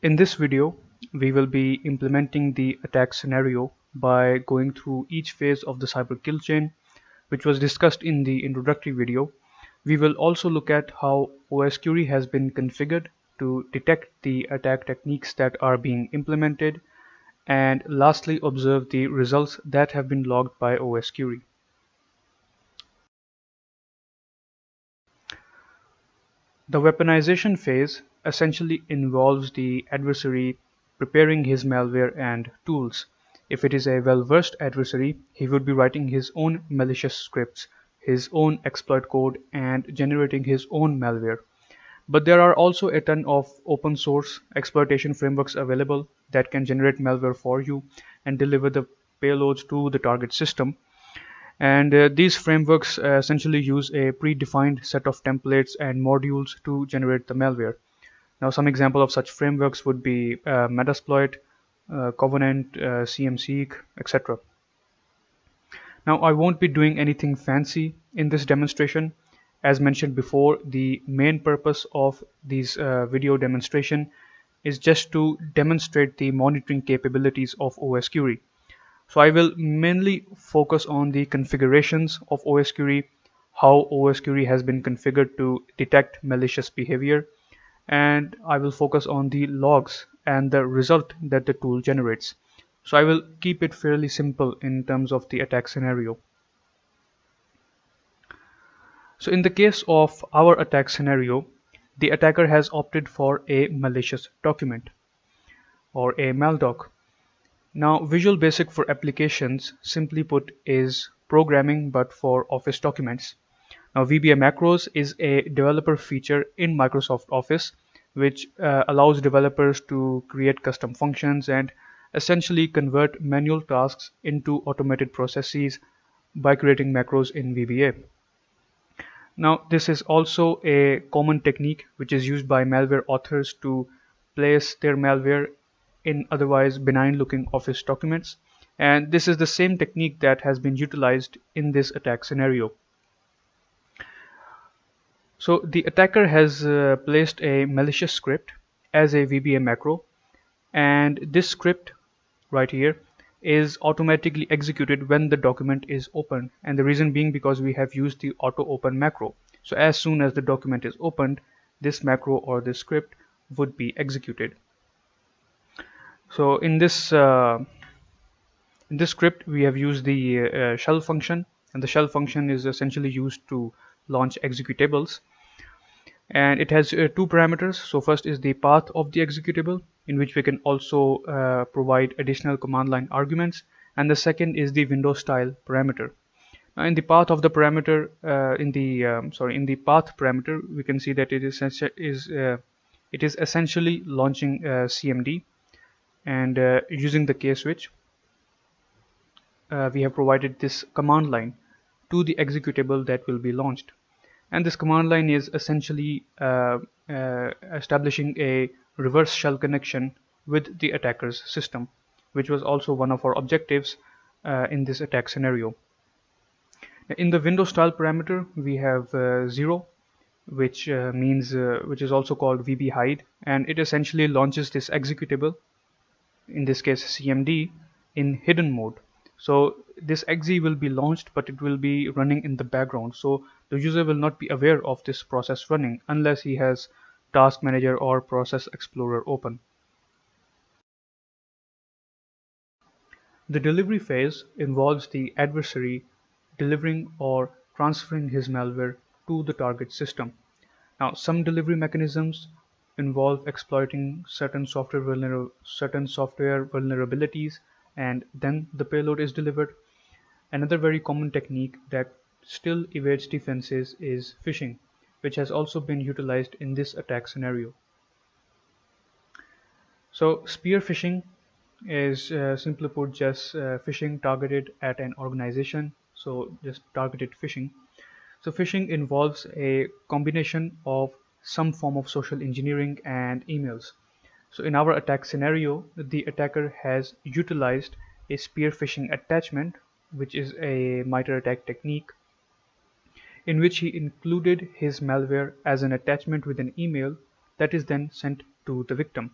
In this video, we will be implementing the attack scenario by going through each phase of the cyber kill chain, which was discussed in the introductory video. We will also look at how osquery has been configured to detect the attack techniques that are being implemented, and lastly observe the results that have been logged by osquery. The weaponization phase essentially involves the adversary preparing his malware and tools. If it is a well-versed adversary, he would be writing his own malicious scripts, his own exploit code, and generating his own malware. But there are also a ton of open source exploitation frameworks available that can generate malware for you and deliver the payloads to the target system. And these frameworks essentially use a predefined set of templates and modules to generate the malware. Now, some example of such frameworks would be Metasploit, Covenant, CMSeek, etc. Now, I won't be doing anything fancy in this demonstration. As mentioned before, the main purpose of these video demonstration is just to demonstrate the monitoring capabilities of osquery. So I will mainly focus on the configurations of osquery, how osquery has been configured to detect malicious behavior, and I will focus on the logs and the result that the tool generates. So I will keep it fairly simple in terms of the attack scenario. So in the case of our attack scenario, the attacker has opted for a malicious document or a maldoc. Now, Visual Basic for applications, simply put, is programming but for Office documents. Now, VBA macros is a developer feature in Microsoft Office which allows developers to create custom functions and essentially convert manual tasks into automated processes by creating macros in VBA. Now, this is also a common technique which is used by malware authors to place their malware in otherwise benign looking Office documents, and this is the same technique that has been utilized in this attack scenario. So the attacker has placed a malicious script as a VBA macro, and this script right here is automatically executed when the document is opened, and the reason being because we have used the auto open macro. So as soon as the document is opened, this macro or this script would be executed. So in this script we have used the shell function, and the shell function is essentially used to launch executables, and it has two parameters. So first is the path of the executable, in which we can also provide additional command line arguments, and the second is the window style parameter. Now in the path of the parameter, in the path parameter, we can see that it is essentially launching CMD, and using the K-switch, we have provided this command line to the executable that will be launched. And this command line is essentially establishing a reverse shell connection with the attacker's system, which was also one of our objectives in this attack scenario. In the window style parameter, we have 0, which is also called VB hide, and it essentially launches this executable, in this case CMD, in hidden mode. So this exe will be launched, but it will be running in the background, so the user will not be aware of this process running unless he has Task Manager or Process Explorer open. The delivery phase involves the adversary delivering or transferring his malware to the target system. Now, some delivery mechanisms involve exploiting certain software vulnerabilities, and then the payload is delivered. Another very common technique that still evades defenses is phishing, which has also been utilized in this attack scenario. So spear phishing is simply put just phishing targeted at an organization, so just targeted phishing. So phishing involves a combination of some form of social engineering and emails. So in our attack scenario, the attacker has utilized a spear phishing attachment, which is a MITRE attack technique, in which he included his malware as an attachment with an email that is then sent to the victim.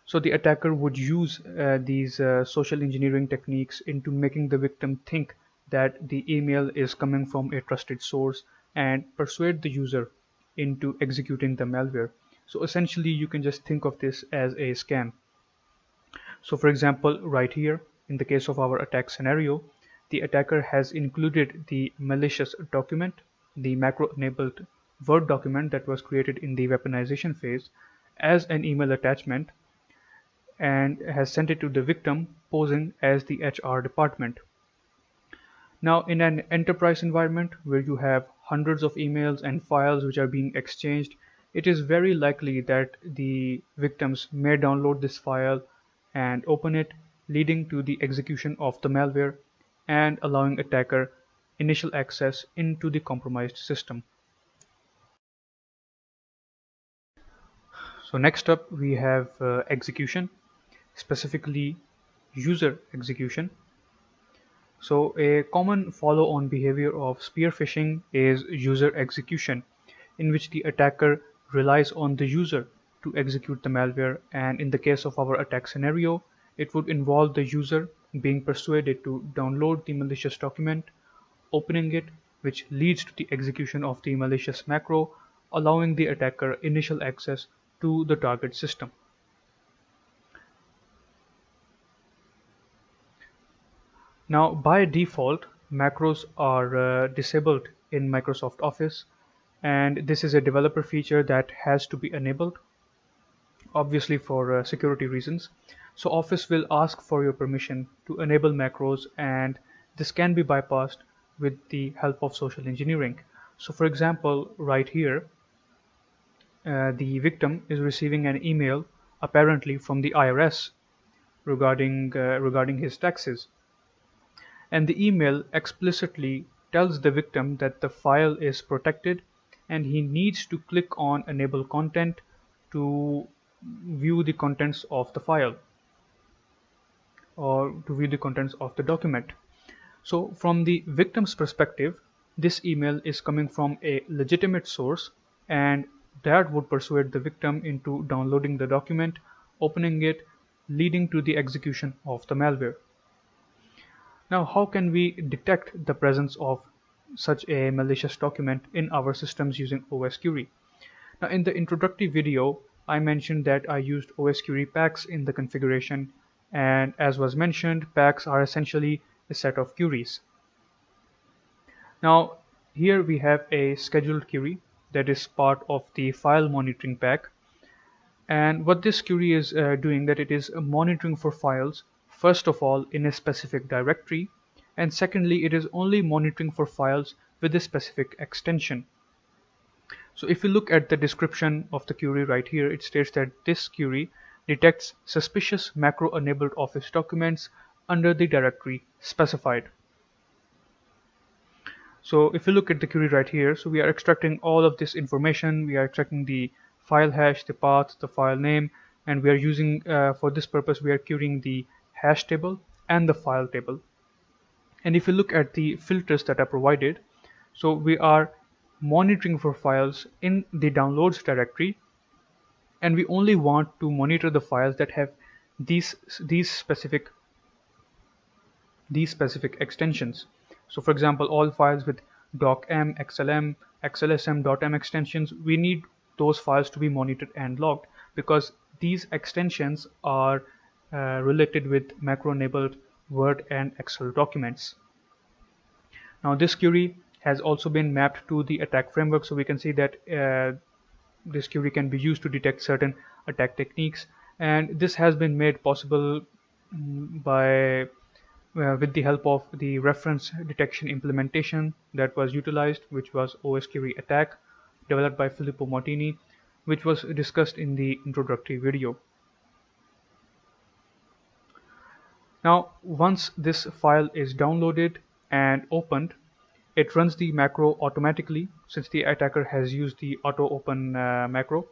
So the attacker would use these social engineering techniques into making the victim think that the email is coming from a trusted source and persuade the user into executing the malware. So essentially, you can just think of this as a scam. So for example, right here, in the case of our attack scenario, the attacker has included the malicious document, the macro-enabled Word document that was created in the weaponization phase, as an email attachment and has sent it to the victim posing as the HR department. Now, in an enterprise environment where you have hundreds of emails and files which are being exchanged, it is very likely that the victims may download this file and open it, leading to the execution of the malware and allowing attacker initial access into the compromised system. So next up we have execution, specifically user execution. So a common follow-on behavior of spear phishing is user execution, in which the attacker relies on the user to execute the malware, and in the case of our attack scenario, it would involve the user being persuaded to download the malicious document, opening it, which leads to the execution of the malicious macro, allowing the attacker initial access to the target system. Now, by default, macros are disabled in Microsoft Office, and this is a developer feature that has to be enabled, obviously for security reasons. So Office will ask for your permission to enable macros, and this can be bypassed with the help of social engineering. So for example, right here, the victim is receiving an email apparently from the IRS regarding his taxes. And the email explicitly tells the victim that the file is protected and he needs to click on enable content to view the contents of the file or to view the contents of the document. So from the victim's perspective, this email is coming from a legitimate source, and that would persuade the victim into downloading the document, opening it, leading to the execution of the malware. Now, how can we detect the presence of such a malicious document in our systems using osquery? Now, in the introductory video, I mentioned that I used osquery packs in the configuration, and as was mentioned, packs are essentially a set of queries. Now, here we have a scheduled query that is part of the file monitoring pack. And what this query is doing, that it is monitoring for files, first of all in a specific directory, and secondly it is only monitoring for files with a specific extension. So if you look at the description of the query right here, it states that this query detects suspicious macro-enabled Office documents under the directory specified. So if you look at the query right here, so we are extracting all of this information. We are extracting the file hash, the path, the file name, and we are using for this purpose we are querying the hash table and the file table. And if you look at the filters that are provided, so we are monitoring for files in the downloads directory, and we only want to monitor the files that have these specific extensions. So for example, all files with docm, xlm, xlsm.m extensions, we need those files to be monitored and logged because these extensions are related with macro-enabled Word and Excel documents. Now this query has also been mapped to the attack framework, so we can see that this query can be used to detect certain attack techniques, and this has been made possible by with the help of the reference detection implementation that was utilized, which was osquery attack, developed by Filippo Martini, which was discussed in the introductory video. Now, once this file is downloaded and opened, it runs the macro automatically since the attacker has used the auto open macro.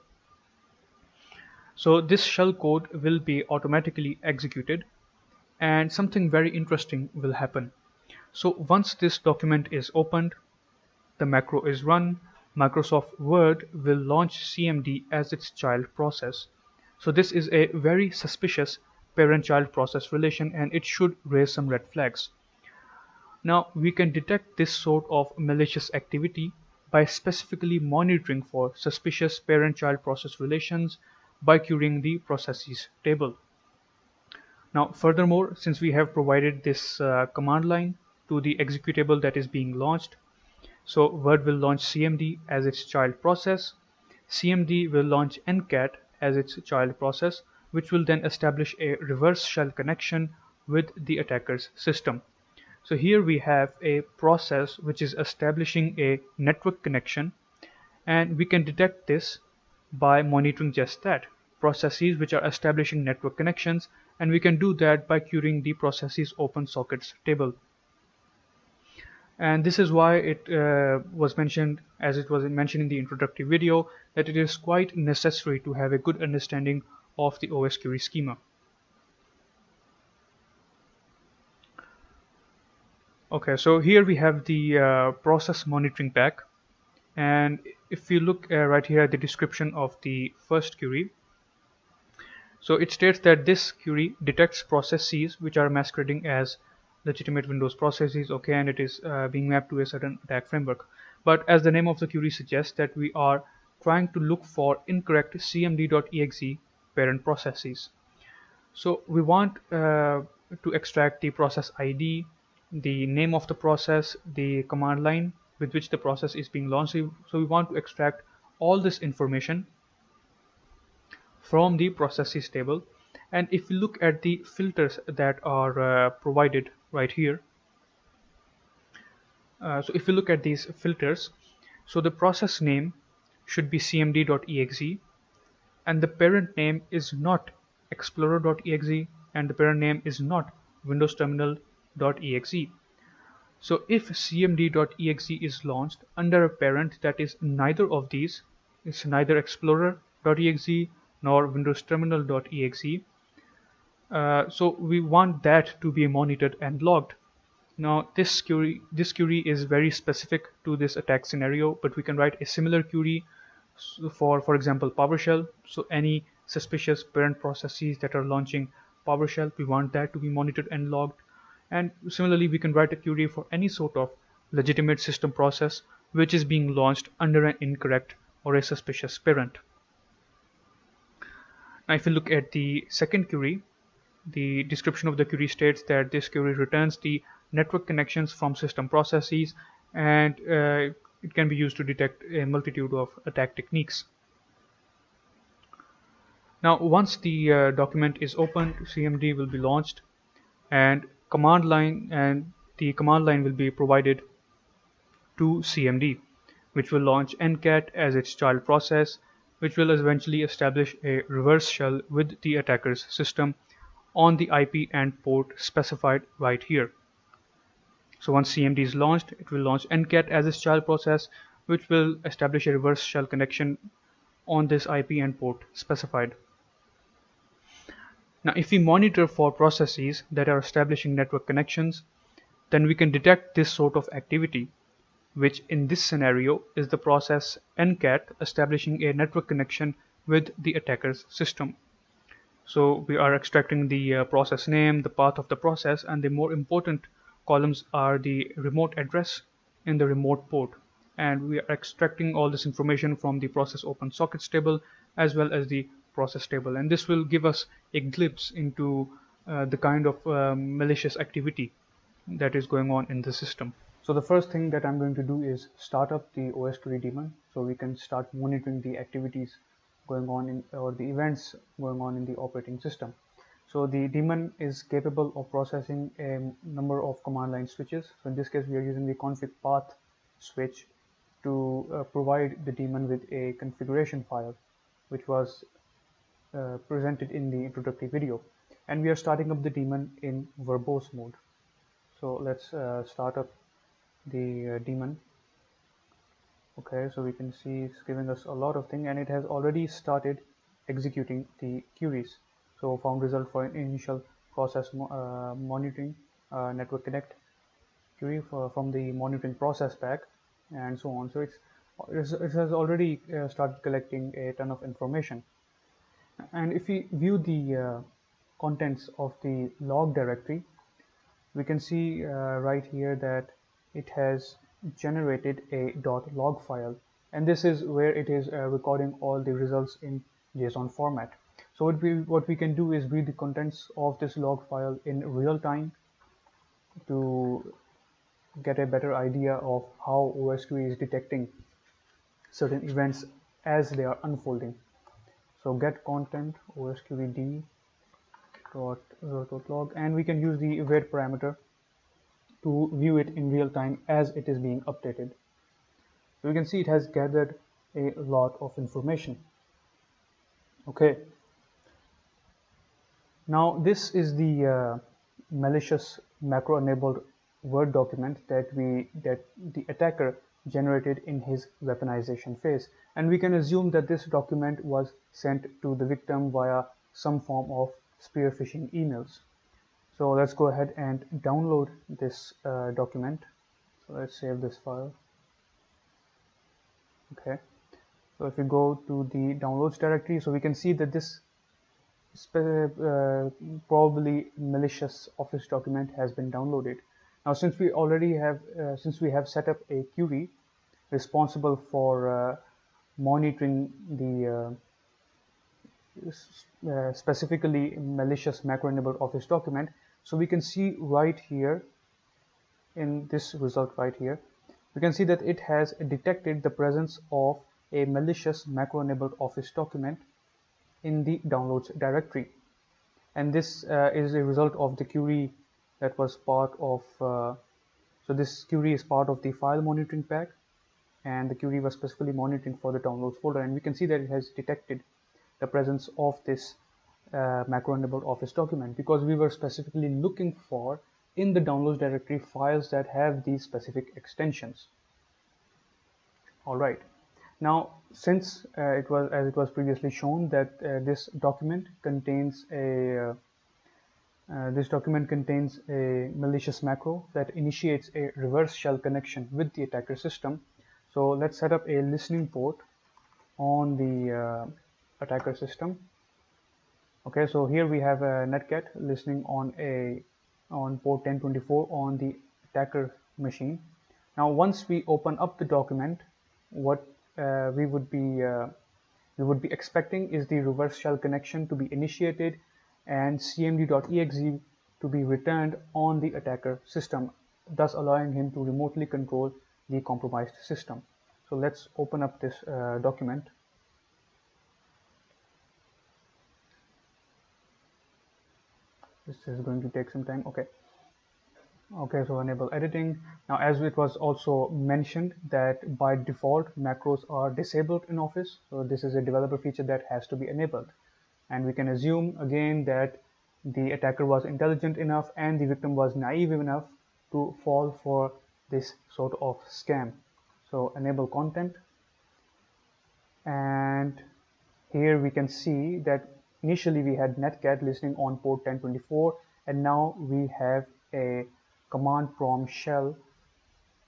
So this shell code will be automatically executed, and something very interesting will happen. So once this document is opened, the macro is run, Microsoft Word will launch CMD as its child process. So this is a very suspicious parent-child process relation, and it should raise some red flags. Now we can detect this sort of malicious activity by specifically monitoring for suspicious parent-child process relations by querying the processes table. Now furthermore, since we have provided this command line to the executable that is being launched, so Word will launch CMD as its child process, CMD will launch NCAT as its child process, which will then establish a reverse shell connection with the attacker's system. So here we have a process which is establishing a network connection, and we can detect this by monitoring just that, processes which are establishing network connections, and we can do that by querying the processes open sockets table. And this is why it was mentioned, as it was mentioned in the introductory video, that it is quite necessary to have a good understanding of the osquery schema. Okay, so here we have the process monitoring pack, and if you look right here at the description of the first query, so it states that this query detects processes which are masquerading as legitimate Windows processes, okay, and it is being mapped to a certain attack framework. But as the name of the query suggests, that we are trying to look for incorrect cmd.exe parent processes. So we want to extract the process ID, the name of the process, the command line with which the process is being launched. So we want to extract all this information from the processes table. And if you look at the filters that are provided right here, so if you look at these filters, so the process name should be cmd.exe, and the parent name is not explorer.exe, and the parent name is not windows terminal.exe. So if cmd.exe is launched under a parent that is neither of these, it's neither explorer.exe nor windows terminal.exe, so we want that to be monitored and logged. Now this query is very specific to this attack scenario, but we can write a similar query for example PowerShell. So any suspicious parent processes that are launching PowerShell, we want that to be monitored and logged. And similarly, we can write a query for any sort of legitimate system process which is being launched under an incorrect or a suspicious parent. Now if you look at the second query, the description of the query states that this query returns the network connections from system processes, and it can be used to detect a multitude of attack techniques. Now once the document is opened, CMD will be launched, and the command line will be provided to CMD, which will launch NCAT as its child process, which will eventually establish a reverse shell with the attacker's system on the IP and port specified right here. So once CMD is launched, it will launch NCAT as its child process, which will establish a reverse shell connection on this IP and port specified. Now if we monitor for processes that are establishing network connections, then we can detect this sort of activity, which in this scenario is the process NCAT establishing a network connection with the attacker's system. So we are extracting the process name, the path of the process, and the more important columns are the remote address in the remote port. And we are extracting all this information from the process open sockets table as well as the process table. And this will give us a glimpse into the kind of malicious activity that is going on in the system. So the first thing that I'm going to do is start up the osquery daemon so we can start monitoring the activities going on in, or the events going on in the operating system. So the daemon is capable of processing a number of command line switches. So in this case, we are using the config path switch to provide the daemon with a configuration file, which was presented in the introductory video. And we are starting up the daemon in verbose mode. So let's start up the daemon. Okay, so we can see it's giving us a lot of things, and it has already started executing the queries. So found result for initial process monitoring network connect query from the monitoring process pack, and so on. So it has already started collecting a ton of information. And if we view the contents of the log directory, we can see right here that it has generated a .log file, and this is where it is recording all the results in JSON format. So what we can do is read the contents of this log file in real time to get a better idea of how osquery is detecting certain events as they are unfolding. So get content osquery d dot log, and we can use the wait parameter to view it in real time as it is being updated. So you can see it has gathered a lot of information. Okay, now this is the malicious macro-enabled Word document that the attacker generated in his weaponization phase, and we can assume that this document was sent to the victim via some form of spear phishing emails. So let's go ahead and download this document. So let's save this file. Okay, so if we go to the downloads directory, so we can see that this probably malicious Office document has been downloaded. Now, since we have set up a query responsible for monitoring the specifically malicious macro-enabled Office document, so we can see right here in this result right here, we can see that it has detected the presence of a malicious macro-enabled Office document in the downloads directory, and this is a result of the query that was part of so this query is part of the file monitoring pack, and the query was specifically monitoring for the downloads folder, and we can see that it has detected the presence of this macro-enabled Office document because we were specifically looking for in the downloads directory files that have these specific extensions. All right. Now, since it was previously shown that this document contains a malicious macro that initiates a reverse shell connection with the attacker system. So let's set up a listening port on the attacker system. Okay, so here we have a netcat listening on port 1024 on the attacker machine. Now, once we open up the document, what we would be expecting is the reverse shell connection to be initiated and cmd.exe to be returned on the attacker system, thus allowing him to remotely control the compromised system. So let's open up this document. This is going to take some time. Okay, so enable editing. Now, as it was also mentioned that by default macros are disabled in Office, so this is a developer feature that has to be enabled, and we can assume again that the attacker was intelligent enough and the victim was naive enough to fall for this sort of scam. So enable content, and here we can see that initially we had netcat listening on port 1024, and now we have a command prompt shell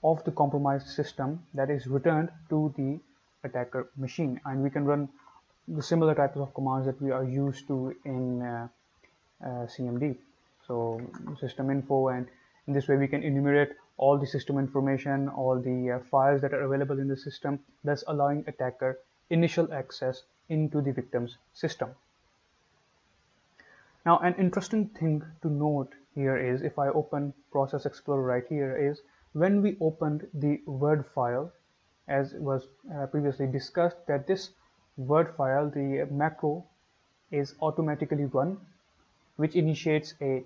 of the compromised system that is returned to the attacker machine, and we can run the similar types of commands that we are used to in CMD. So system info, and in this way we can enumerate all the system information, all the files that are available in the system, thus allowing attacker initial access into the victim's system. Now, an interesting thing to note here is if I open Process Explorer right here is when we opened the Word file, as was previously discussed, that this Word file, the macro is automatically run, which initiates a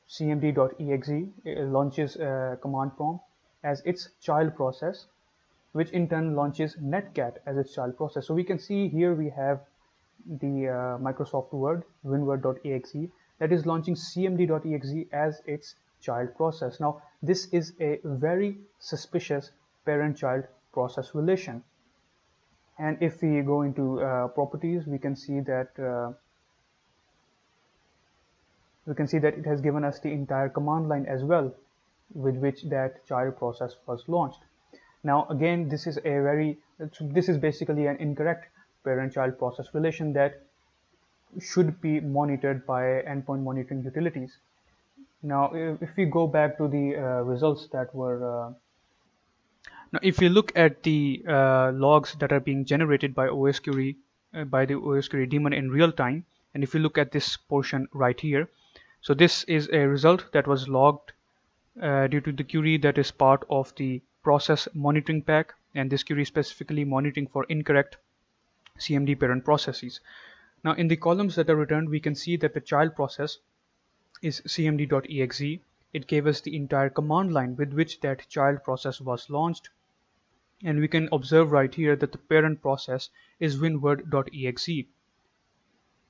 cmd.exe, launches a command prompt as its child process, which in turn launches netcat as its child process. So we can see here we have the Microsoft Word, winword.exe, that is launching cmd.exe as its child process. Now, this is a very suspicious parent-child process relation. And if we go into properties, we can see that it has given us the entire command line as well, with which that child process was launched. Now, again, this is basically an incorrect parent-child process relation that should be monitored by endpoint monitoring utilities. Now, if we go back to the results that were now, if you look at the logs that are being generated by osquery by the osquery daemon in real time, and if you look at this portion right here, so this is a result that was logged due to the query that is part of the process monitoring pack, and this query is specifically monitoring for incorrect CMD parent processes. Now, in the columns that are returned, we can see that the child process is cmd.exe. It gave us the entire command line with which that child process was launched, and we can observe right here that the parent process is winward.exe,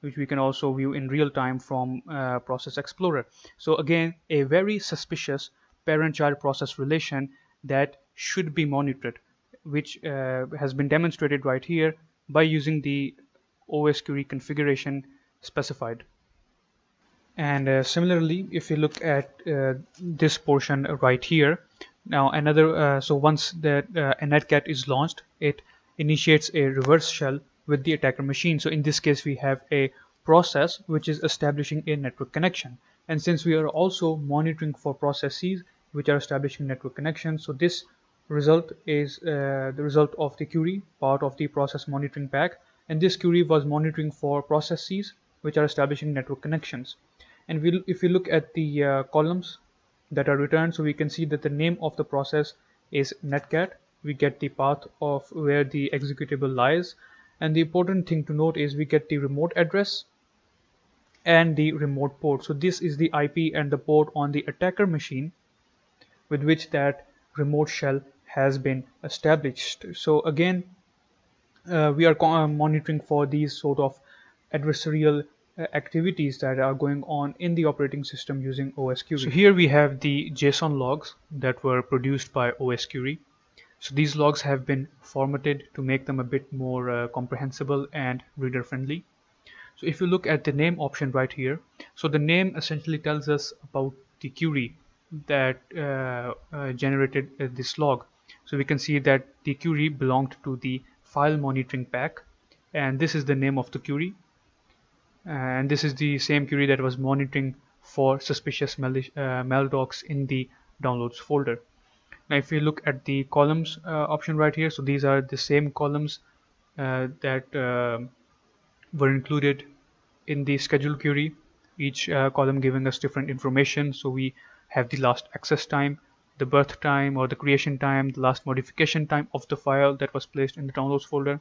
which we can also view in real time from Process Explorer. So again, a very suspicious parent-child process relation that should be monitored, which has been demonstrated right here by using the osquery configuration specified. And similarly, if you look at this portion right here, now another so once that a netcat is launched, it initiates a reverse shell with the attacker machine. So in this case, we have a process which is establishing a network connection, and since we are also monitoring for processes which are establishing network connections, so this result is the result of the query part of the process monitoring pack, and this query was monitoring for processes which are establishing network connections. And if we look at the columns that are returned, so we can see that the name of the process is netcat. We get the path of where the executable lies, and the important thing to note is we get the remote address and the remote port. So this is the IP and the port on the attacker machine with which that remote shell has been established. So again, we are monitoring for these sort of adversarial activities that are going on in the operating system using osquery. So here we have the JSON logs that were produced by osquery. So these logs have been formatted to make them a bit more comprehensible and reader friendly. So if you look at the name option right here, so the name essentially tells us about the query that generated this log. So we can see that the query belonged to the file monitoring pack, and this is the name of the query, and this is the same query that was monitoring for suspicious maldocs in the downloads folder. Now if you look at the columns option right here, so these are the same columns that were included in the schedule query, each column giving us different information. So we have the last access time, the birth time or the creation time, the last modification time of the file that was placed in the downloads folder.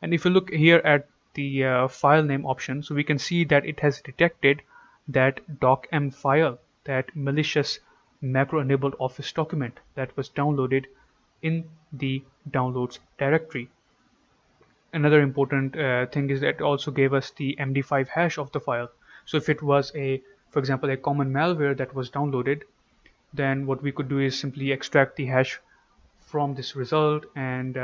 And if you look here at the file name option, so we can see that it has detected that docm file, that malicious macro enabled office document that was downloaded in the downloads directory. Another important thing is that it also gave us the MD5 hash of the file. So if it was for example, a common malware that was downloaded, then what we could do is simply extract the hash from this result and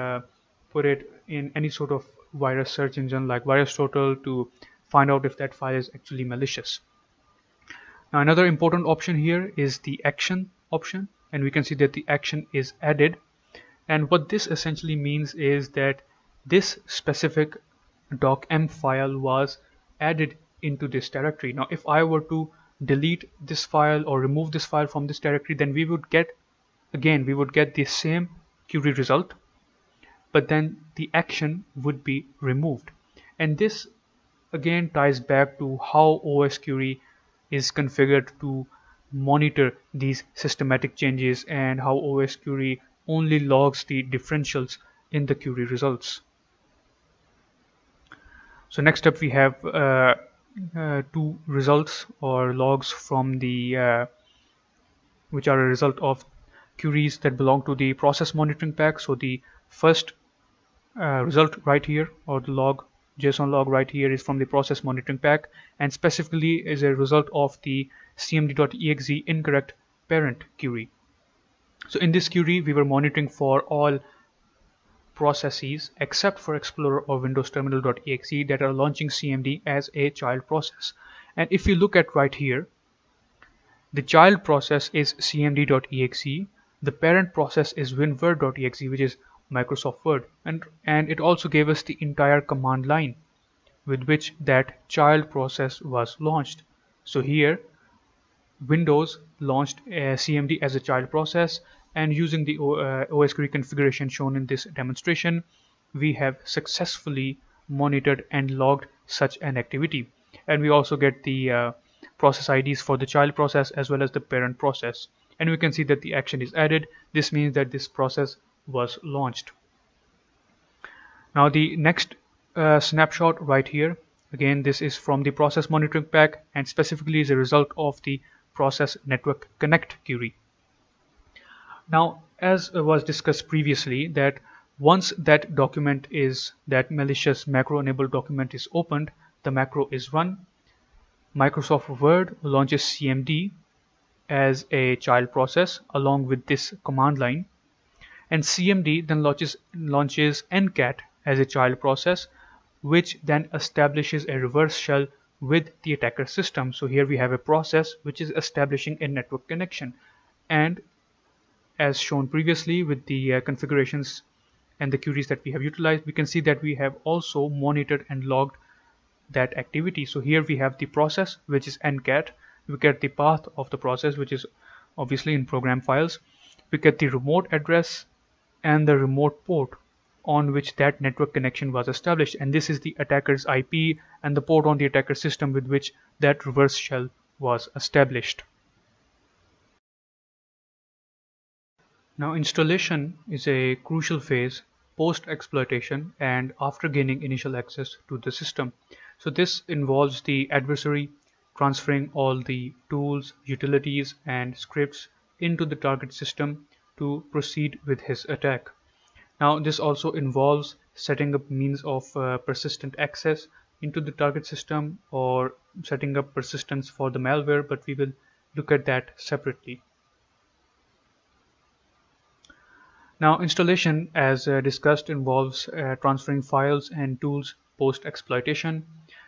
put it in any sort of virus search engine like VirusTotal to find out if that file is actually malicious. Now another important option here is the action option, and we can see that the action is added. And what this essentially means is that this specific docm file was added into this directory. Now if I were to delete this file or remove this file from this directory, then we would get the same query result, but then the action would be removed. And this again ties back to how osquery is configured to monitor these systematic changes and how osquery only logs the differentials in the query results. So next up we have two results or logs from the which are a result of queries that belong to the process monitoring pack. So the first result right here, or the log JSON log right here, is from the process monitoring pack and specifically is a result of the cmd.exe incorrect parent query. So in this query we were monitoring for all processes except for Explorer or Windows Terminal.exe that are launching CMD as a child process. And if you look at right here, the child process is cmd.exe, the parent process is winword.exe, which is Microsoft Word, and it also gave us the entire command line with which that child process was launched. So here Windows launched a CMD as a child process, and using the osquery configuration shown in this demonstration, we have successfully monitored and logged such an activity. And we also get the process IDs for the child process as well as the parent process. And we can see that the action is added. This means that this process was launched. Now the next snapshot right here, again this is from the process monitoring pack and specifically is a result of the process network connect query. Now as was discussed previously, that once that document is, that malicious macro enabled document is opened, the macro is run, Microsoft Word launches CMD as a child process along with this command line, and CMD then launches NCAT as a child process, which then establishes a reverse shell with the attacker system. So here we have a process which is establishing a network connection, and as shown previously with the configurations and the queries that we have utilized, we can see that we have also monitored and logged that activity. So here we have the process, which is NCAT. We get the path of the process, which is obviously in program files. We get the remote address and the remote port on which that network connection was established, and this is the attacker's IP and the port on the attacker system with which that reverse shell was established. Now installation is a crucial phase post-exploitation and after gaining initial access to the system. So this involves the adversary transferring all the tools, utilities and scripts into the target system to proceed with his attack. Now this also involves setting up means of persistent access into the target system or setting up persistence for the malware, but we will look at that separately. Now installation, as discussed, involves transferring files and tools post-exploitation.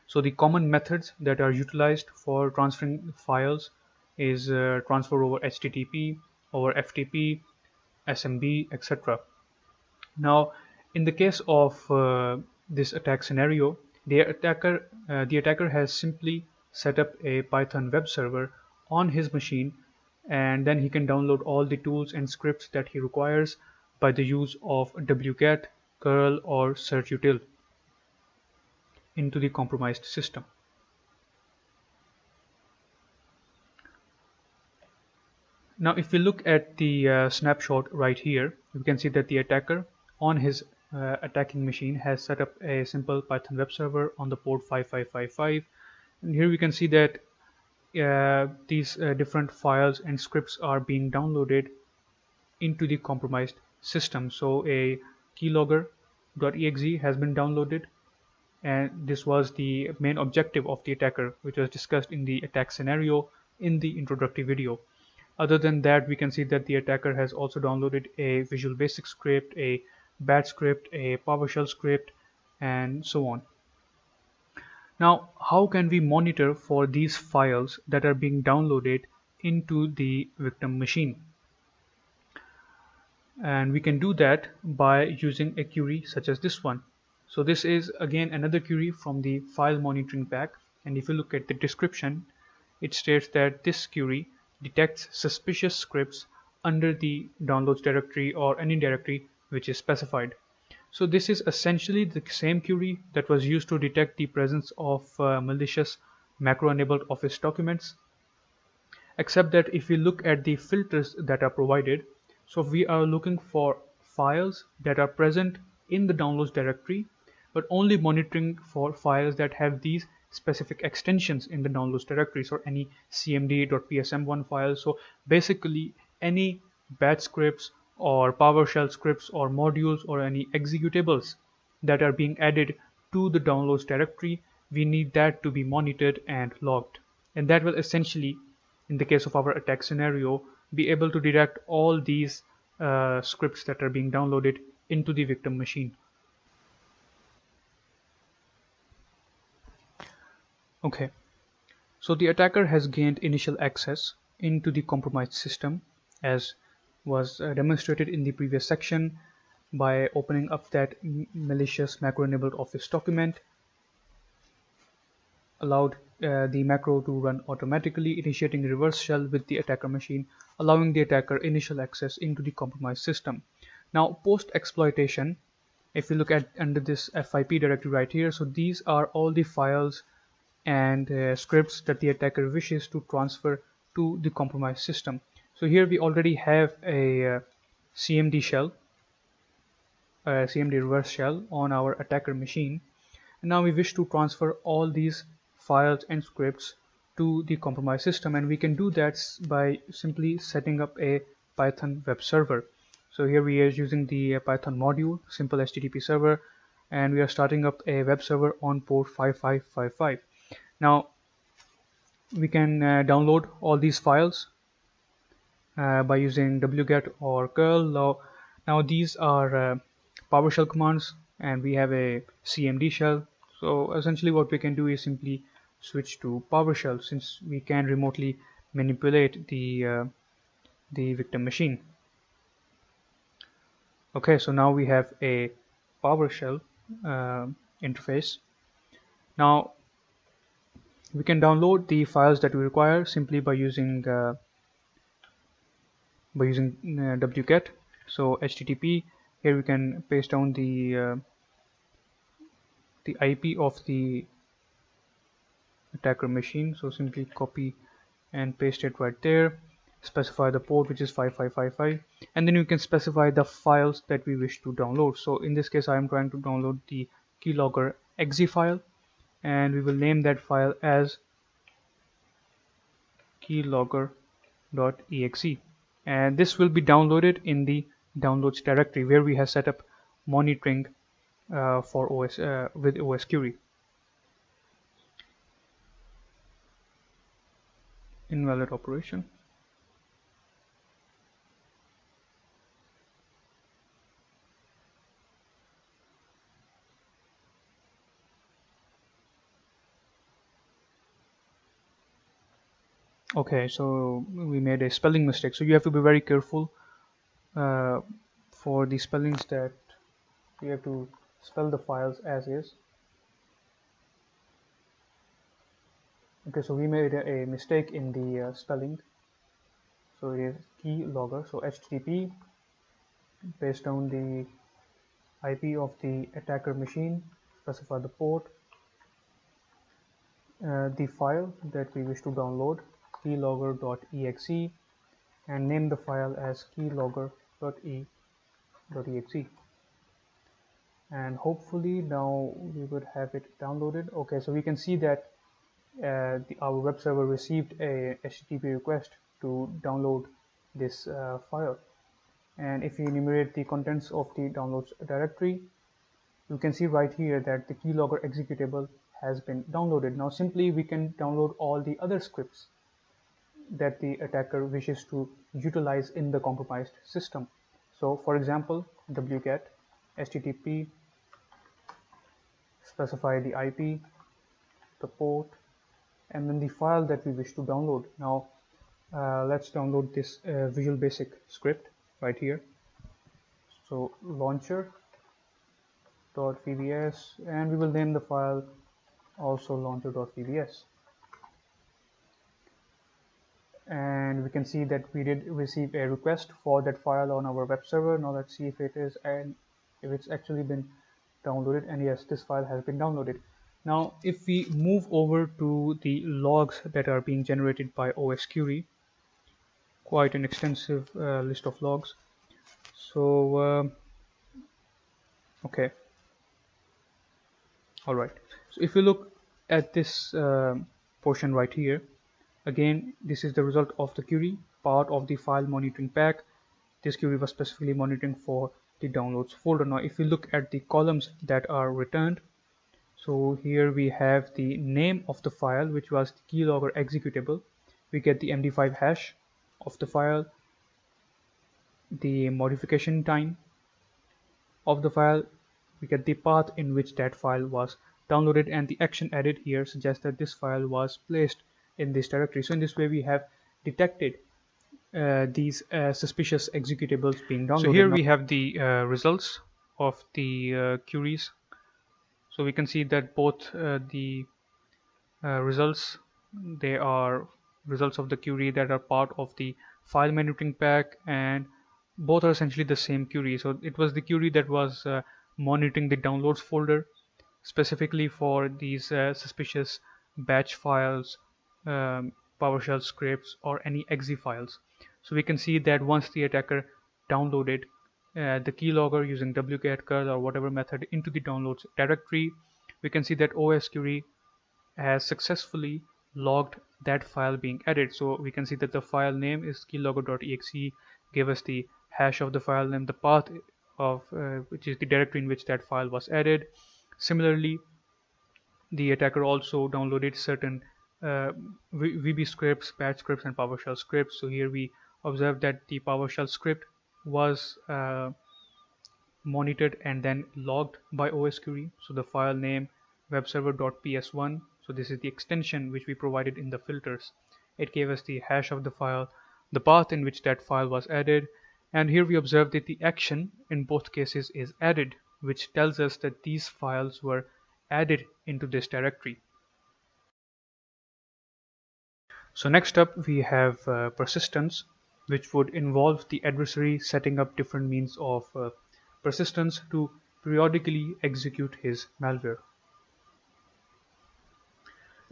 So the common methods that are utilized for transferring files is transfer over HTTP, over FTP, SMB, etc. Now in the case of this attack scenario, the attacker has simply set up a Python web server on his machine, and then he can download all the tools and scripts that he requires by the use of wget, curl or searchutil into the compromised system. Now if we look at the snapshot right here, we can see that the attacker on his attacking machine has set up a simple Python web server on the port 5555, and here we can see that these different files and scripts are being downloaded into the compromised system. So a keylogger.exe has been downloaded, and this was the main objective of the attacker, which was discussed in the attack scenario in the introductory video. Other than that, we can see that the attacker has also downloaded a Visual Basic script, a bat script, a PowerShell script, and so on. Now how can we monitor for these files that are being downloaded into the victim machine? And we can do that by using a query such as this one. So this is again another query from the file monitoring pack, and if you look at the description, it states that this query detects suspicious scripts under the downloads directory or any directory which is specified. So this is essentially the same query that was used to detect the presence of malicious macro enabled Office documents, except that if we look at the filters that are provided, so we are looking for files that are present in the downloads directory, but only monitoring for files that have these specific extensions in the downloads directory, so any cmd.psm1 file. So basically any batch scripts or PowerShell scripts or modules or any executables that are being added to the downloads directory, we need that to be monitored and logged, and that will essentially, in the case of our attack scenario, be able to detect all these scripts that are being downloaded into the victim machine. Okay, so the attacker has gained initial access into the compromised system, as was demonstrated in the previous section, by opening up that malicious macro enabled Office document. allowed the macro to run automatically, initiating a reverse shell with the attacker machine, allowing the attacker initial access into the compromised system. Now, post exploitation, if you look at under this FIP directory right here, so these are all the files and scripts that the attacker wishes to transfer to the compromised system. So here we already have a CMD shell, a CMD reverse shell on our attacker machine. And now we wish to transfer all these files and scripts to the compromised system, and we can do that by simply setting up a Python web server. So here we are using the Python module, simple HTTP server, and we are starting up a web server on port 5555. Now we can download all these files by using wget or curl. Now these are PowerShell commands, and we have a CMD shell. So essentially what we can do is simply switch to PowerShell, since we can remotely manipulate the victim machine. Okay, so now we have a PowerShell interface. Now we can download the files that we require simply by using wget. So HTTP, here we can paste down the IP of the attacker machine. So simply copy and paste it right there, specify the port, which is 5555, and then you can specify the files that we wish to download. So in this case I am trying to download the keylogger exe file, and we will name that file as keylogger.exe, and this will be downloaded in the downloads directory where we have set up monitoring for OS with osquery. Invalid operation. Okay, so we made a spelling mistake, so you have to be very careful for the spellings, that you have to spell the files as is. Okay, so we made a mistake in the spelling. So it is keylogger, so HTTP, paste down the IP of the attacker machine, specify the port, the file that we wish to download, keylogger.exe, and name the file as keylogger.exe. And hopefully now we would have it downloaded. Okay, so we can see that our web server received a HTTP request to download this file, and if we enumerate the contents of the downloads directory, you can see right here that the keylogger executable has been downloaded. Now simply we can download all the other scripts that the attacker wishes to utilize in the compromised system. So for example, wget http, specify the IP, the port, and then the file that we wish to download. Now let's download this Visual Basic script right here. So launcher.vbs, and we will name the file also launcher.vbs. And we can see that we did receive a request for that file on our web server. Now let's see if it is, and if it's actually been downloaded, and yes, this file has been downloaded. Now if we move over to the logs that are being generated by osquery, quite an extensive list of logs. So okay, all right, so if you look at this portion right here, again, this is the result of the query, part of the file monitoring pack. This query was specifically monitoring for the downloads folder. Now if you look at the columns that are returned, so here we have the name of the file, which was the keylogger executable. We get the MD5 hash of the file, the modification time of the file, we get the path in which that file was downloaded, and the action added here suggests that this file was placed in this directory. So in this way we have detected these suspicious executables being downloaded. So here we have the results of the queries. So we can see that both the results. They are results of the query that are part of the file monitoring pack, and both are essentially the same query. So it was the query that was monitoring the downloads folder specifically for these suspicious batch files, PowerShell scripts, or any exe files. So we can see that once the attacker downloaded the keylogger using wget-curl or whatever method into the downloads directory, we can see that osquery has successfully logged that file being added. So we can see that the file name is keylogger.exe, gave us the hash of the file name, the path of which is the directory in which that file was added. Similarly, the attacker also downloaded certain uh, VB scripts, batch scripts, and PowerShell scripts. So here we observe that the PowerShell script was monitored and then logged by osquery. So the file name webserver.ps1, so this is the extension which we provided in the filters. It gave us the hash of the file, the path in which that file was added, and here we observe that the action in both cases is added, which tells us that these files were added into this directory. So next up we have persistence, which would involve the adversary setting up different means of persistence to periodically execute his malware.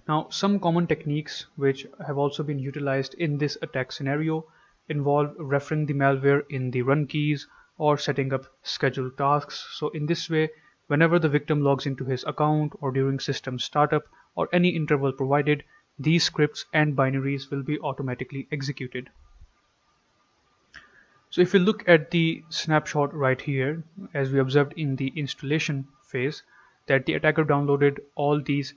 Now, some common techniques which have also been utilized in this attack scenario involve referring the malware in the run keys or setting up scheduled tasks. So in this way, whenever the victim logs into his account or during system startup or any interval provided, these scripts and binaries will be automatically executed. So if we look at the snapshot right here, as we observed in the installation phase, that the attacker downloaded all these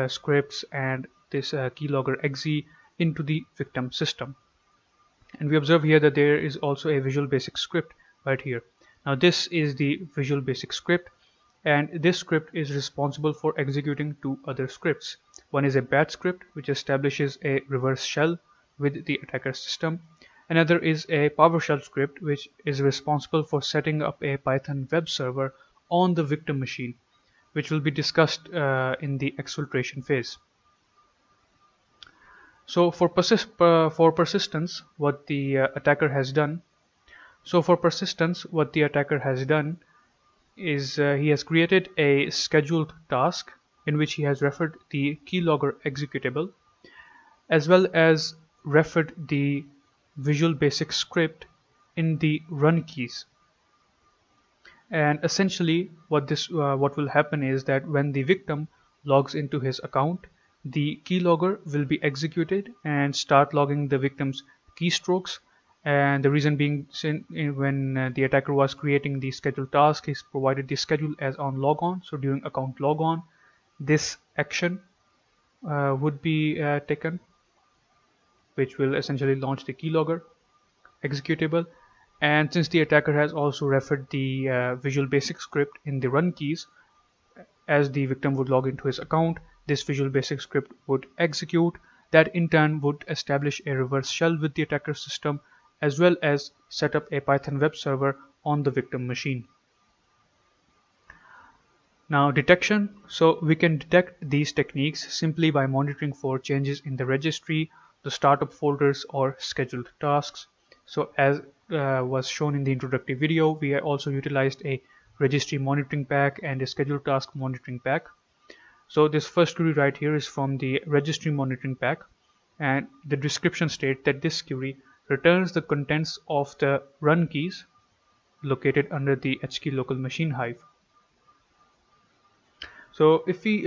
scripts and this keylogger exe into the victim system. And we observe here that there is also a Visual Basic script right here. Now this is the Visual Basic script, and this script is responsible for executing two other scripts. One is a batch script which establishes a reverse shell with the attacker system. Another is a PowerShell script which is responsible for setting up a Python web server on the victim machine, which will be discussed in the exfiltration phase. So for persistence, what the attacker has done. So for persistence, what the attacker has done is he has created a scheduled task in which he has referred the keylogger executable, as well as referred the Visual Basic script in the run keys. And essentially what will happen is that when the victim logs into his account, the keylogger will be executed and start logging the victim's keystrokes. And the reason being, when the attacker was creating the scheduled task, he's provided the schedule as on logon. So during account logon, this action would be taken, which will essentially launch the keylogger executable. And since the attacker has also referred the Visual Basic script in the run keys, as the victim would log into his account, this Visual Basic script would execute. That in turn would establish a reverse shell with the attacker system, as well as set up a Python web server on the victim machine. Now detection. So we can detect these techniques simply by monitoring for changes in the registry, the startup folders, or scheduled tasks. So as was shown in the introductory video, we also utilized a registry monitoring pack and a scheduled task monitoring pack. So this first query right here is from the registry monitoring pack, and the description states that this query returns the contents of the run keys located under the HKey local machine hive. So if we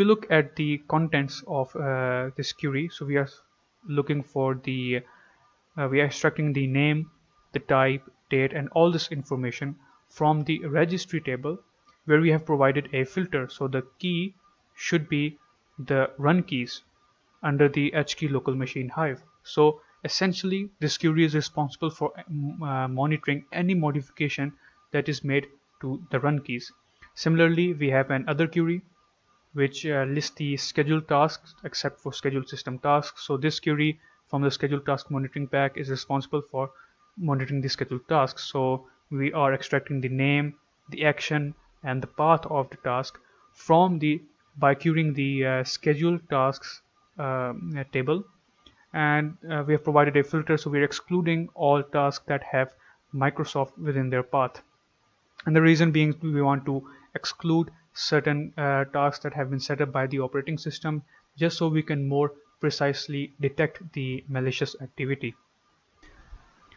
look at the contents of this query, so we are looking for the we are extracting the name, the type, date, and all this information from the registry table, where we have provided a filter. So the key should be the run keys under the HKey local machine hive. So essentially this query is responsible for monitoring any modification that is made to the run keys. Similarly, we have another query which lists the scheduled tasks except for scheduled system tasks. So this query from the scheduled task monitoring pack is responsible for monitoring the scheduled tasks. So we are extracting the name, the action, and the path of the task from the by querying the schedule tasks table, and we have provided a filter, so we're excluding all tasks that have Microsoft within their path. And the reason being, we want to exclude certain tasks that have been set up by the operating system, just so we can more precisely detect the malicious activity.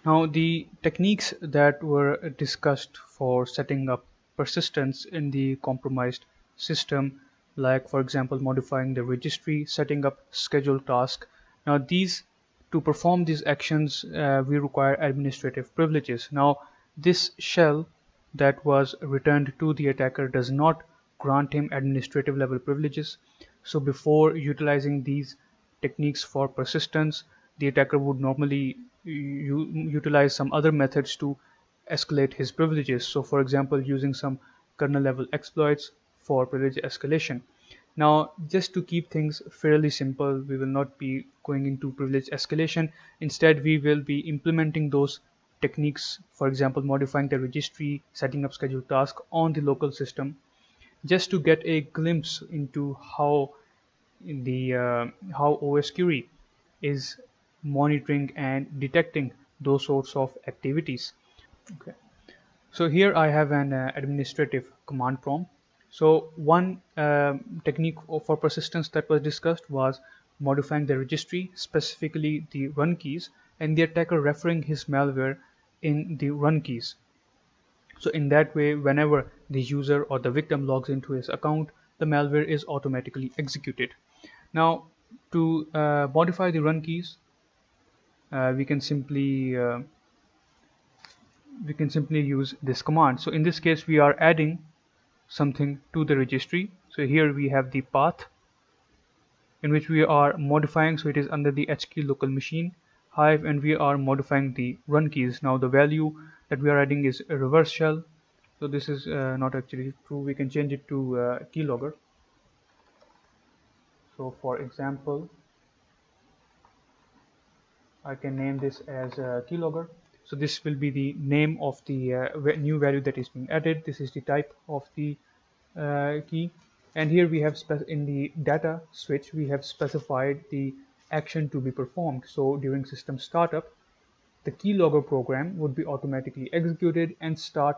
Now, the techniques that were discussed for setting up persistence in the compromised system, like for example modifying the registry, setting up scheduled task. Now, to perform these actions, we require administrative privileges. Now, this shell that was returned to the attacker does not grant him administrative level privileges. So before utilizing these techniques for persistence, the attacker would normally utilize some other methods to escalate his privileges. So for example, using some kernel level exploits for privilege escalation. Now, just to keep things fairly simple, we will not be going into privilege escalation. Instead, we will be implementing those techniques, for example, modifying the registry, setting up scheduled task on the local system, just to get a glimpse into how osquery is monitoring and detecting those sorts of activities. Okay. So here I have an administrative command prompt. So one technique for persistence that was discussed was modifying the registry, specifically the run keys, and the attacker referring his malware in the run keys. So in that way, whenever the user or the victim logs into his account, the malware is automatically executed. Now, to modify the run keys, uh, we can simply uh, we can simply use this command. So in this case, we are adding something to the registry. So here we have the path in which we are modifying, so it is under the HK local machine hive, and we are modifying the run keys. Now the value that we are adding is a reverse shell, so this is not actually true. We can change it to keylogger. So for example, I can name this as keylogger. So this will be the name of the new value that is being added. This is the type of the key, and here we have in the data switch we have specified the action to be performed. So during system startup, the keylogger program would be automatically executed and start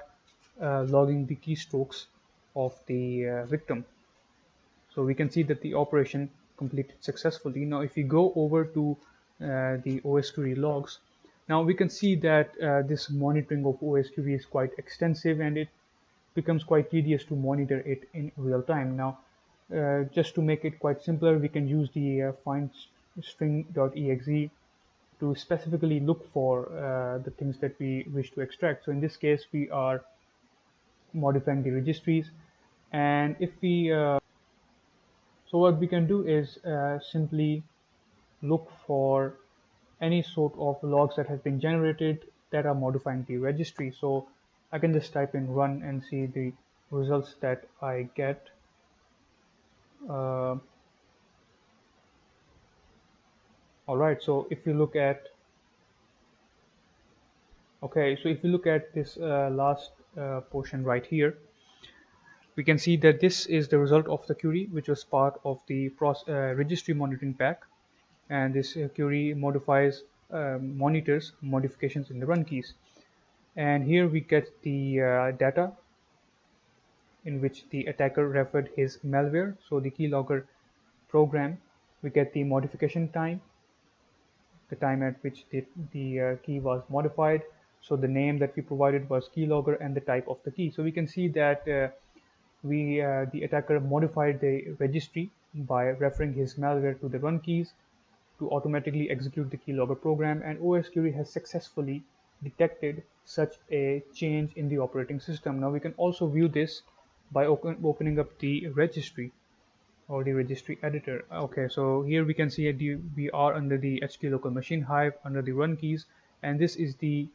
logging the keystrokes of the victim. So we can see that the operation completed successfully. Now if we go over to the osquery logs, now we can see that this monitoring of osquery is quite extensive, and it becomes quite tedious to monitor it in real time. Now, just to make it quite simpler, we can use the find string.exe to specifically look for the things that we wish to extract. So in this case, we are modifying the registries, and if we so what we can do is simply look for any sort of logs that have been generated that are modifying the registry. So I can just type in run and see the results that I get. Uh, all right, so if you look at this last portion right here, we can see that this is the result of the query, which was part of the registry monitoring pack, and this query monitors modifications in the run keys. And here we get the data in which the attacker referred his malware. So the keylogger program, we get the modification time, the time at which the key was modified. So the name that we provided was keylogger, and the type of the key. So we can see that the attacker modified the registry by referring his malware to the run keys to automatically execute the keylogger program, and osquery has successfully detected such a change in the operating system. Now we can also view this by opening up the registry or the registry editor. Okay, so here we can see we are under the HK local machine hive under the run keys, and this is the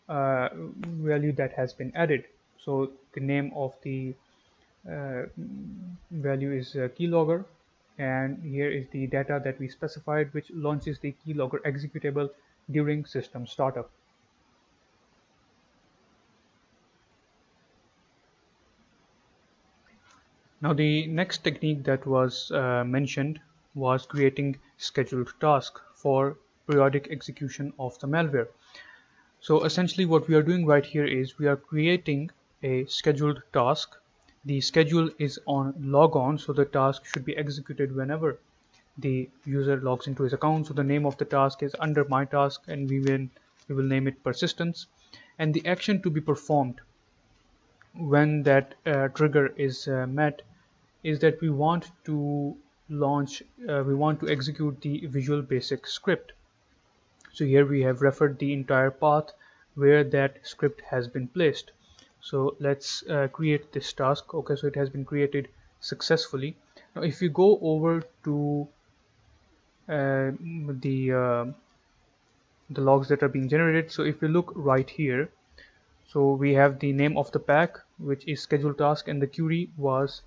value that has been added. So the name of the value is keylogger, and here is the data that we specified, which launches the keylogger executable during system startup. Now the next technique that was mentioned was creating scheduled tasks for periodic execution of the malware. So essentially what we are doing right here is we are creating a scheduled task. The schedule is on log on, so the task should be executed whenever the user logs into his account. So the name of the task is under my task, and we will name it persistence. And the action to be performed when that trigger is met is that we want to execute the Visual Basic script. So here we have referred the entire path where that script has been placed. So let's create this task. Okay, so it has been created successfully. Now if you go over to the the logs that are being generated, so if you look right here, so we have the name of the pack, which is scheduled task, and the query was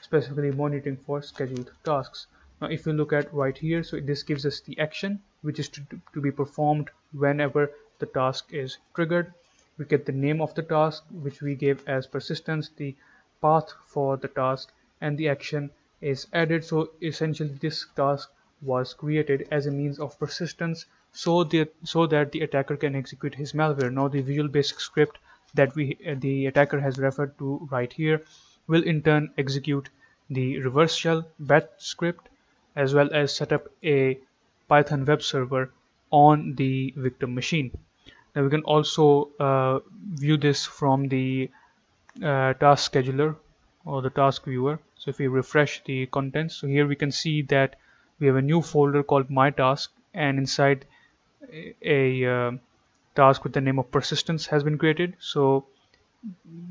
specifically monitoring for scheduled tasks. Now if you look at right here, so this gives us the action which is to be performed whenever the task is triggered. We get the name of the task, which we gave as persistence, the path for the task, and the action is added. So essentially this task was created as a means of persistence, so that the attacker can execute his malware. Now the Visual Basic script that the attacker has referred to right here will in turn execute the reverse shell batch script, as well as set up a Python web server on the victim machine. Now we can also view this from the task scheduler or the task viewer. So if we refresh the contents, so here we can see that we have a new folder called my task, and inside a task with the name of persistence has been created. So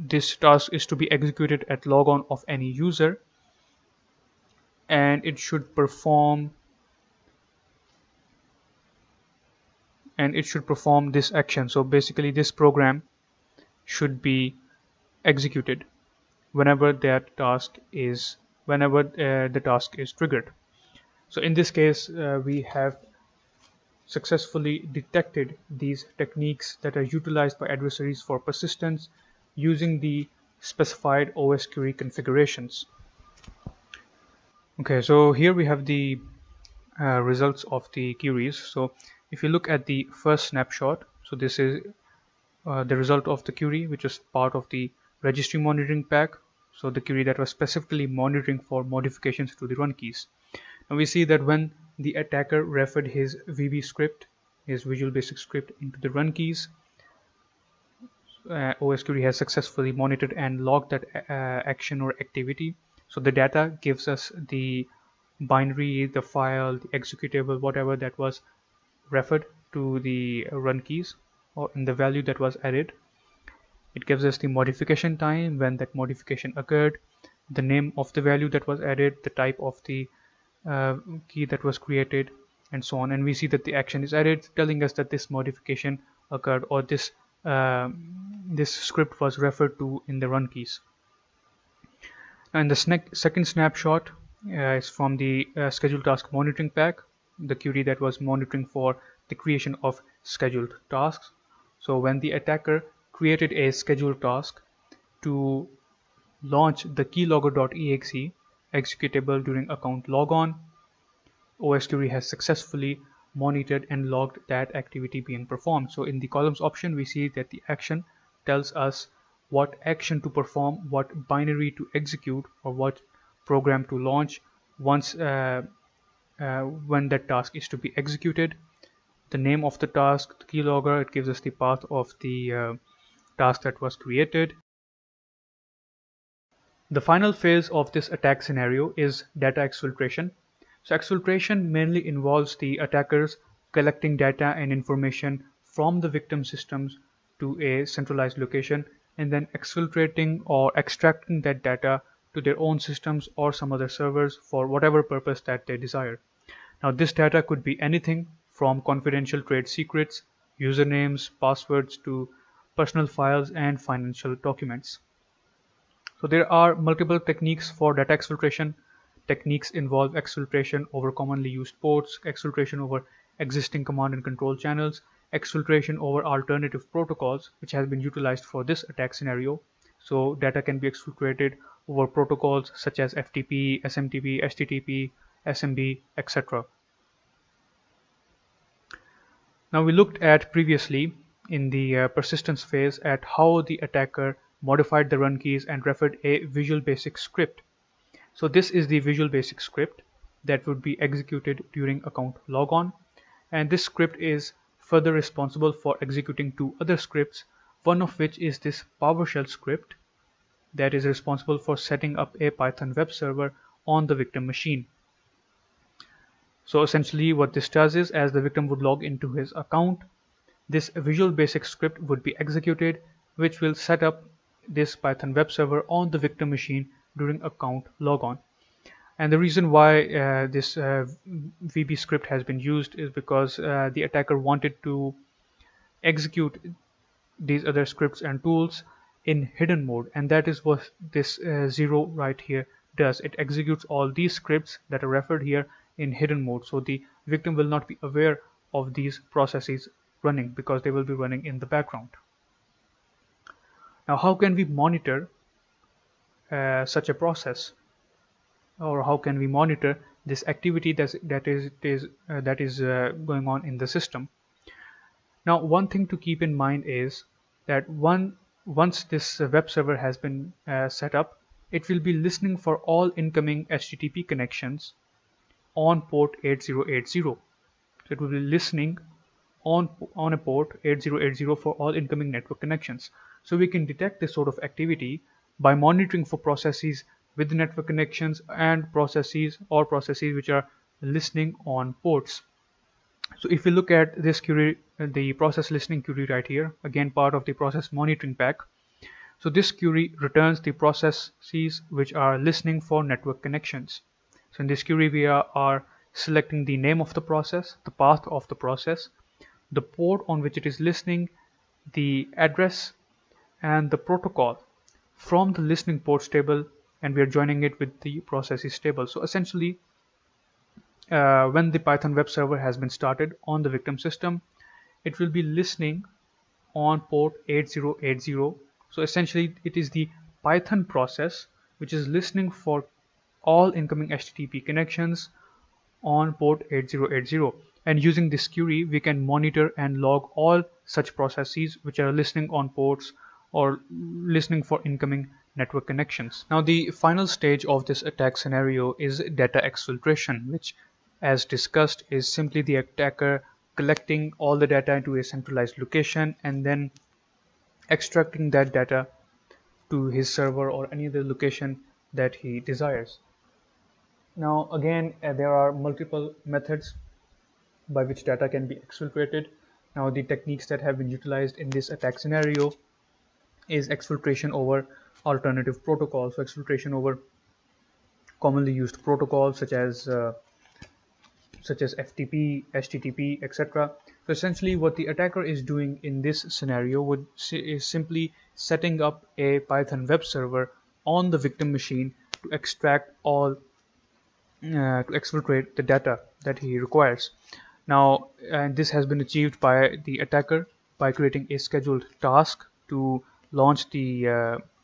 this task is to be executed at logon of any user, and it should perform this action. So basically this program should be executed whenever the task is triggered. So in this case we have successfully detected these techniques that are utilized by adversaries for persistence using the specified osquery configurations. Okay, so here we have the results of the queries. So if you look at the first snapshot, so this is the result of the query, which is part of the registry monitoring pack. So the query that was specifically monitoring for modifications to the run keys. Now we see that when the attacker referred his VB script, his Visual Basic script, into the run keys, osquery has successfully monitored and logged that action or activity. So the data gives us the binary, the file, the executable, whatever that was referred to the run keys, or in the value that was added. It gives us the modification time, when that modification occurred, the name of the value that was added, the type of the key that was created, and so on. And we see that the action is added, telling us that this modification occurred, or this script was referred to in the run keys. And the second snapshot is from the scheduled task monitoring pack, the query that was monitoring for the creation of scheduled tasks. So when the attacker created a scheduled task to launch the keylogger.exe executable during account logon, osquery has successfully monitored and logged that activity being performed. So in the columns option, we see that the action tells us what action to perform, what binary to execute, or what program to launch once when that task is to be executed. The name of the task, the keylogger, it gives us the path of the task that was created. The final phase of this attack scenario is data exfiltration. So exfiltration mainly involves the attackers collecting data and information from the victim systems to a centralized location, and then exfiltrating or extracting that data to their own systems or some other servers for whatever purpose that they desire. Now this data could be anything from confidential trade secrets, usernames, passwords, to personal files and financial documents. So there are multiple techniques for data exfiltration. Techniques involve exfiltration over commonly used ports, exfiltration over existing command and control channels, exfiltration over alternative protocols, which has been utilized for this attack scenario. So data can be exfiltrated over protocols such as FTP, SMTP, HTTP, SMB, etc. Now we looked at previously in the persistence phase at how the attacker modified the run keys and referred a Visual Basic script. So this is the Visual Basic script that would be executed during account logon, and this script is further responsible for executing two other scripts, one of which is this PowerShell script that is responsible for setting up a Python web server on the victim machine. So essentially what this does is, as the victim would log into his account, this Visual Basic script would be executed, which will set up this Python web server on the victim machine during account logon. And the reason why this VB script has been used is because the attacker wanted to execute these other scripts and tools in hidden mode, and that is what this 0 right here does. It executes all these scripts that are referred here in hidden mode, so the victim will not be aware of these processes running because they will be running in the background. Now how can we monitor such a process, or how can we monitor this activity that is going on in the system? Now one thing to keep in mind is that once this web server has been set up, it will be listening for all incoming HTTP connections on port 8080. So it will be listening on a port 8080 for all incoming network connections. So we can detect this sort of activity by monitoring for processes with the network connections and processes which are listening on ports. So if we look at this query, the process listening query right here, again part of the process monitoring pack. So this query returns the processes which are listening for network connections. So in this query we are selecting the name of the process, the path of the process, the port on which it is listening, the address, and the protocol from the listening ports table, and we are joining it with the processes table. So essentially when the Python web server has been started on the victim system, it will be listening on port 8080. So essentially it is the Python process which is listening for all incoming HTTP connections on port 8080, and using this query we can monitor and log all such processes which are listening on ports or listening for incoming network connections. Now the final stage of this attack scenario is data exfiltration, which as discussed is simply the attacker collecting all the data into a centralized location and then extracting that data to his server or any other location that he desires. Now again there are multiple methods by which data can be exfiltrated. Now the techniques that have been utilized in this attack scenario is exfiltration over alternative protocols. So exfiltration over commonly used protocols such as FTP, HTTP, etc. So essentially what the attacker is doing in this scenario is simply setting up a Python web server on the victim machine to extract all to exfiltrate the data that he requires. Now this has been achieved by the attacker by creating a scheduled task to launch the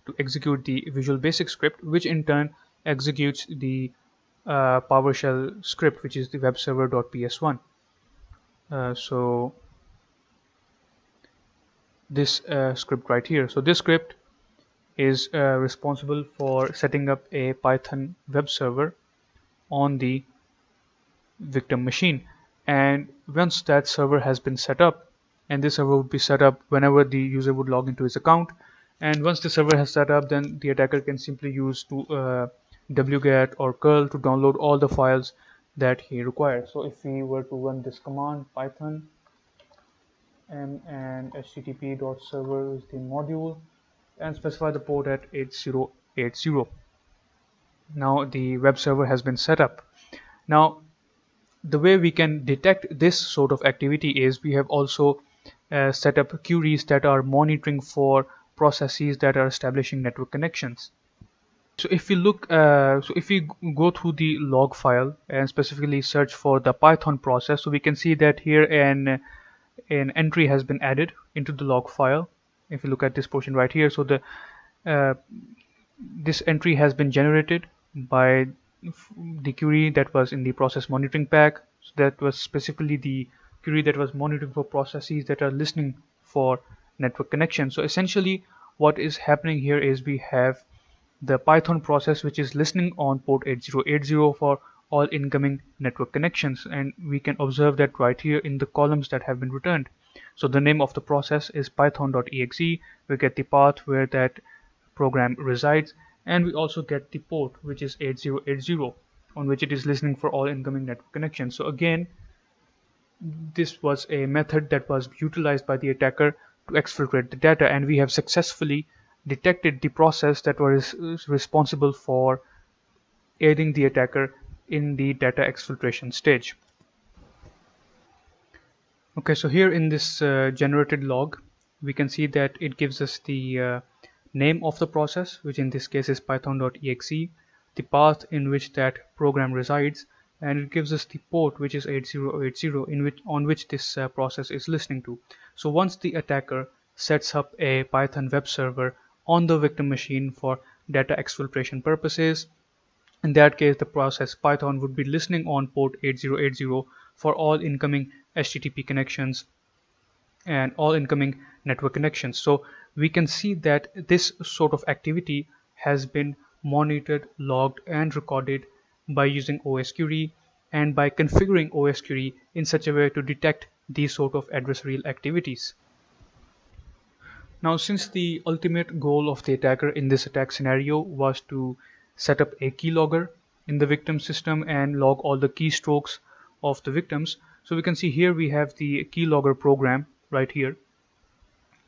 to execute the Visual Basic script, which in turn executes the PowerShell script, which is the web server.ps1. So this script right here. So this script is responsible for setting up a Python web server on the victim machine, and once that server has been set up, and this server would be set up whenever the user would log into his account, and once the server has set up, then the attacker can simply use wget or curl to download all the files that he requires. So if we were to run this command python and http.server is the module and specify the port at 8080, now the web server has been set up. Now the way we can detect this sort of activity is we have also set up queries that are monitoring for processes that are establishing network connections. So if we look, if we go through the log file and specifically search for the Python process, so we can see that here an entry has been added into the log file. If you look at this portion right here, so the this entry has been generated by the query that was in the process monitoring pack. So that was specifically the query that was monitoring for processes that are listening for network connection. So essentially what is happening here is we have the Python process which is listening on port 8080 for all incoming network connections, and we can observe that right here in the columns that have been returned. So the name of the process is python.exe. We get the path where that program resides, and we also get the port which is 8080 on which it is listening for all incoming network connections. So again, this was a method that was utilized by the attacker to exfiltrate the data, and we have successfully detected the process that was responsible for aiding the attacker in the data exfiltration stage. Okay, so here in this generated log, we can see that it gives us the name of the process, which in this case is python.exe, the path in which that program resides, and it gives us the port, which is 8080, on which this process is listening to. So once the attacker sets up a Python web server on the victim machine for data exfiltration purposes, in that case, the process Python would be listening on port 8080 for all incoming HTTP connections and all incoming network connections. So we can see that this sort of activity has been monitored, logged, and recorded by using osquery and by configuring osquery in such a way to detect these sort of adversarial activities. Now, since the ultimate goal of the attacker in this attack scenario was to set up a keylogger in the victim system and log all the keystrokes of the victims, so we can see here we have the keylogger program right here.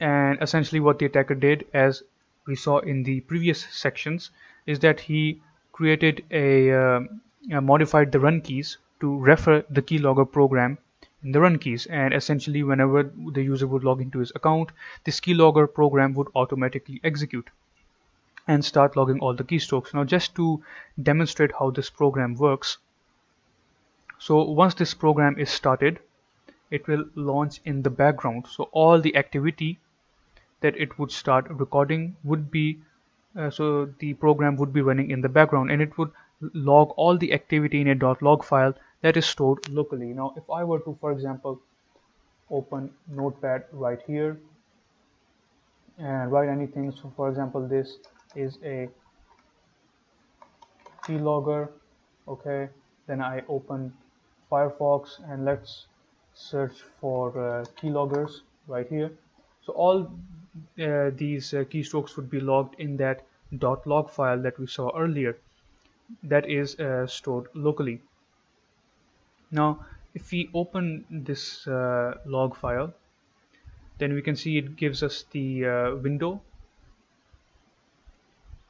And essentially what the attacker did, as we saw in the previous sections, is that he created modified the run keys to refer the keylogger program in the run keys, and essentially whenever the user would log into his account, this keylogger program would automatically execute and start logging all the keystrokes. Now, just to demonstrate how this program works, so once this program is started, it will launch in the background. So all the activity that it would start recording would be so the program would be running in the background, and it would log all the activity in a .log file that is stored locally. Now, if I were to, for example, open Notepad right here and write anything, so for example, this is a keylogger. Okay, then I open Firefox and let's search for keyloggers right here. So all these keystrokes would be logged in that .log file that we saw earlier that is stored locally. Now, if we open this log file, then we can see it gives us the window.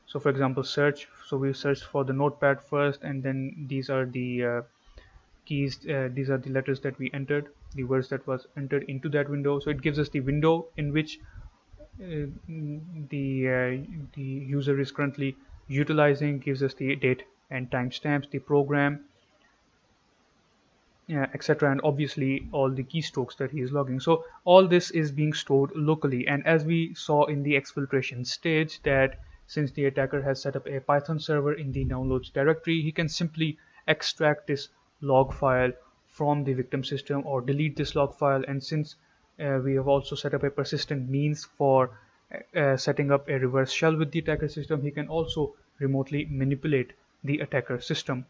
So for example, search. So we searched for the notepad first, and then these are the keys, these are the letters that we entered, the words that was entered into that window. So it gives us the window in which the user is currently utilizing, gives us the date and timestamps, the program, etc., and obviously all the keystrokes that he is logging. So all this is being stored locally, and as we saw in the exfiltration stage, that since the attacker has set up a Python server in the downloads directory, he can simply extract this log file from the victim system or delete this log file. And since we have also set up a persistent means for setting up a reverse shell with the attacker system, he can also remotely manipulate the attacker system.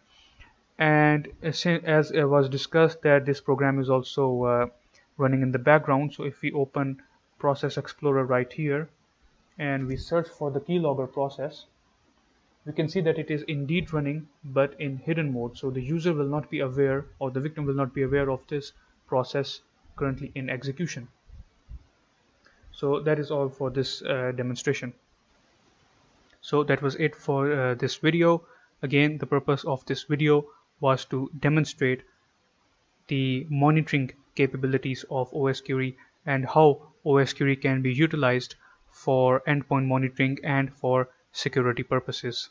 And as was discussed, that this program is also running in the background. So if we open Process Explorer right here and we search for the keylogger process, we can see that it is indeed running, but in hidden mode. So the user will not be aware, or the victim will not be aware of this process currently in execution. So that is all for this demonstration. So that was it for this video. Again, the purpose of this video was to demonstrate the monitoring capabilities of osquery and how osquery can be utilized for endpoint monitoring and for security purposes.